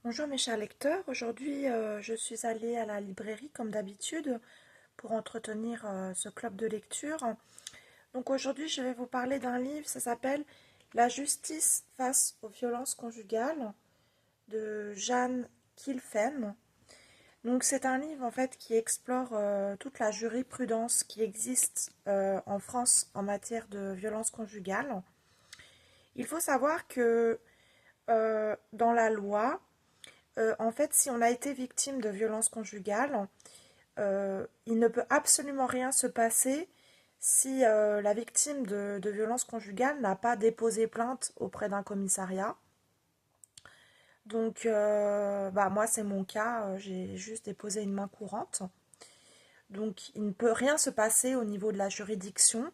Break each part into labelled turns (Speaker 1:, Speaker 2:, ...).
Speaker 1: Bonjour mes chers lecteurs, aujourd'hui je suis allée à la librairie comme d'habitude pour entretenir ce club de lecture. Donc aujourd'hui je vais vous parler d'un livre, ça s'appelle La justice face aux violences conjugales de Jeanne Kilfen. Donc c'est un livre en fait qui explore toute la jurisprudence qui existe en France en matière de violences conjugales. Il faut savoir que dans la loi, en fait, si on a été victime de violences conjugales, il ne peut absolument rien se passer si la victime de violences conjugales n'a pas déposé plainte auprès d'un commissariat. Donc, moi, c'est mon cas, j'ai juste déposé une main courante. Donc, il ne peut rien se passer au niveau de la juridiction.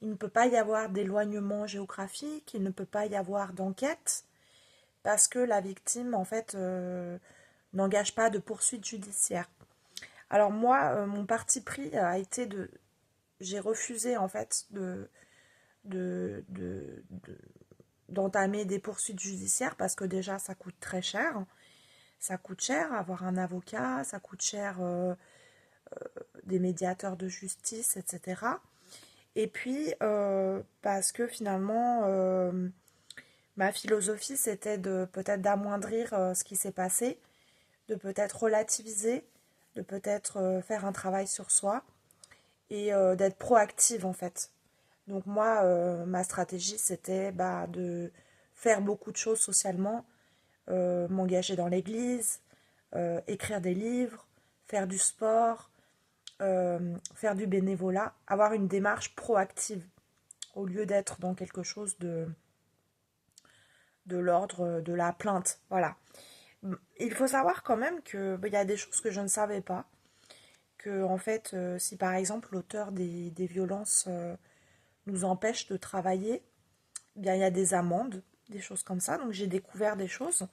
Speaker 1: Il ne peut pas y avoir d'éloignement géographique, il ne peut pas y avoir d'enquête, parce que la victime, en fait, n'engage pas de poursuite judiciaire. Alors moi, mon parti pris a été de... J'ai refusé en fait de, de- de- d'entamer des poursuites judiciaires parce que déjà ça coûte très cher. Ça coûte cher avoir un avocat, ça coûte cher des médiateurs de justice, etc. Et puis parce que finalement, ma philosophie c'était de peut-être d'amoindrir ce qui s'est passé, de peut-être relativiser, de peut-être faire un travail sur soi et d'être proactive en fait. Donc moi, ma stratégie, c'était de faire beaucoup de choses socialement, m'engager dans l'église, écrire des livres, faire du sport, faire du bénévolat, avoir une démarche proactive au lieu d'être dans quelque chose de l'ordre de la plainte. Voilà. Il faut savoir quand même qu'il y a des choses que je ne savais pas. Que en fait, si par exemple l'auteur des violences nous empêche de travailler, eh bien il y a des amendes, des choses comme ça. Donc j'ai découvert des choses.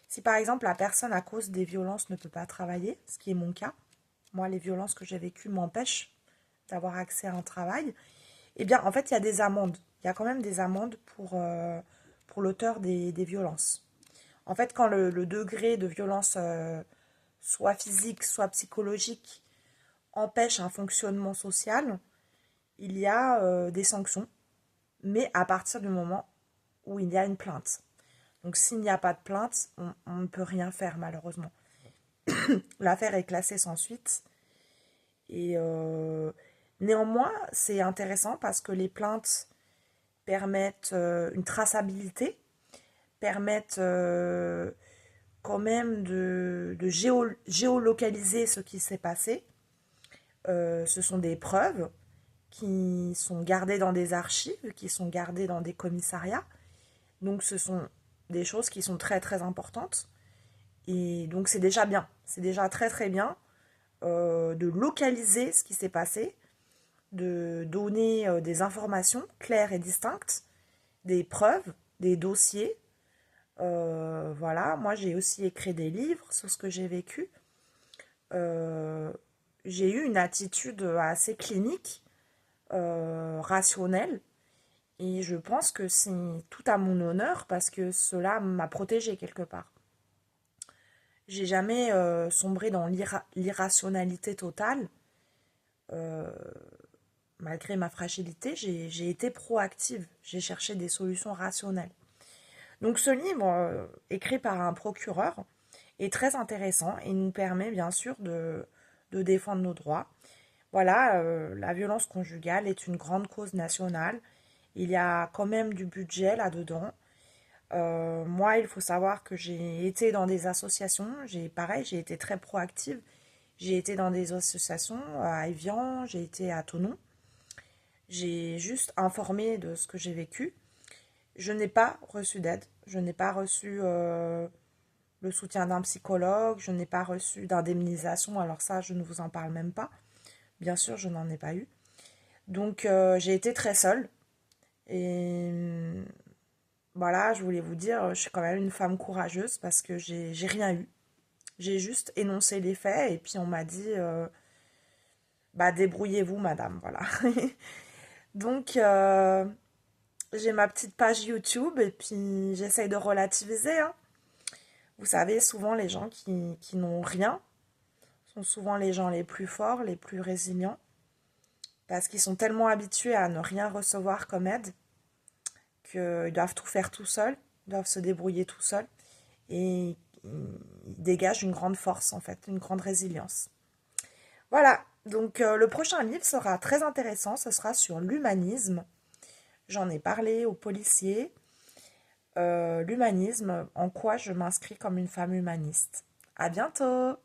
Speaker 1: Si par exemple la personne à cause des violences ne peut pas travailler, ce qui est mon cas, moi les violences que j'ai vécues m'empêchent d'avoir accès à un travail, eh bien en fait il y a des amendes. Il y a quand même des amendes pour l'auteur des violences. En fait quand le degré de violence soit physique, soit psychologique empêche un fonctionnement social, il y a des sanctions, mais à partir du moment où il y a une plainte. Donc s'il n'y a pas de plainte, on ne peut rien faire malheureusement. L'affaire est classée sans suite. Et néanmoins, c'est intéressant parce que les plaintes permettent une traçabilité, permettent quand même de géolocaliser ce qui s'est passé. Ce sont des preuves qui sont gardées dans des archives, qui sont gardées dans des commissariats. Donc ce sont des choses qui sont très très importantes. Et donc c'est déjà bien, c'est déjà très très bien de localiser ce qui s'est passé, de donner des informations claires et distinctes, des preuves, des dossiers. Voilà, moi j'ai aussi écrit des livres sur ce que j'ai vécu. Euh, j'ai eu une attitude assez clinique, rationnelle, et je pense que c'est tout à mon honneur parce que cela m'a protégée quelque part. J'ai jamais sombré dans l'irrationalité totale. Euh, Malgré ma fragilité, j'ai été proactive. J'ai cherché des solutions rationnelles. Donc ce livre, écrit par un procureur, est très intéressant et nous permet bien sûr de défendre nos droits. Voilà, la violence conjugale est une grande cause nationale. Il y a quand même du budget là-dedans. Moi, il faut savoir que j'ai été dans des associations. Pareil, j'ai été très proactive. J'ai été dans des associations à Evian, j'ai été à Thonon. J'ai juste informé de ce que j'ai vécu. Je n'ai pas reçu d'aide. Je n'ai pas reçu le soutien d'un psychologue. Je n'ai pas reçu d'indemnisation. Alors ça, je ne vous en parle même pas. Bien sûr, je n'en ai pas eu. Donc, j'ai été très seule. Et voilà, je voulais vous dire, je suis quand même une femme courageuse parce que j'ai rien eu. J'ai juste énoncé les faits et puis on m'a dit, débrouillez-vous, madame. Voilà. Donc, j'ai ma petite page YouTube et puis j'essaye de relativiser, hein. Vous savez, souvent les gens qui n'ont rien sont souvent les gens les plus forts, les plus résilients, parce qu'ils sont tellement habitués à ne rien recevoir comme aide qu'ils doivent tout faire tout seuls, doivent se débrouiller tout seuls, et ils dégagent une grande force en fait, une grande résilience. Voilà, donc le prochain livre sera très intéressant, ce sera sur l'humanisme. J'en ai parlé aux policiers. L'humanisme, en quoi je m'inscris comme une femme humaniste. À bientôt!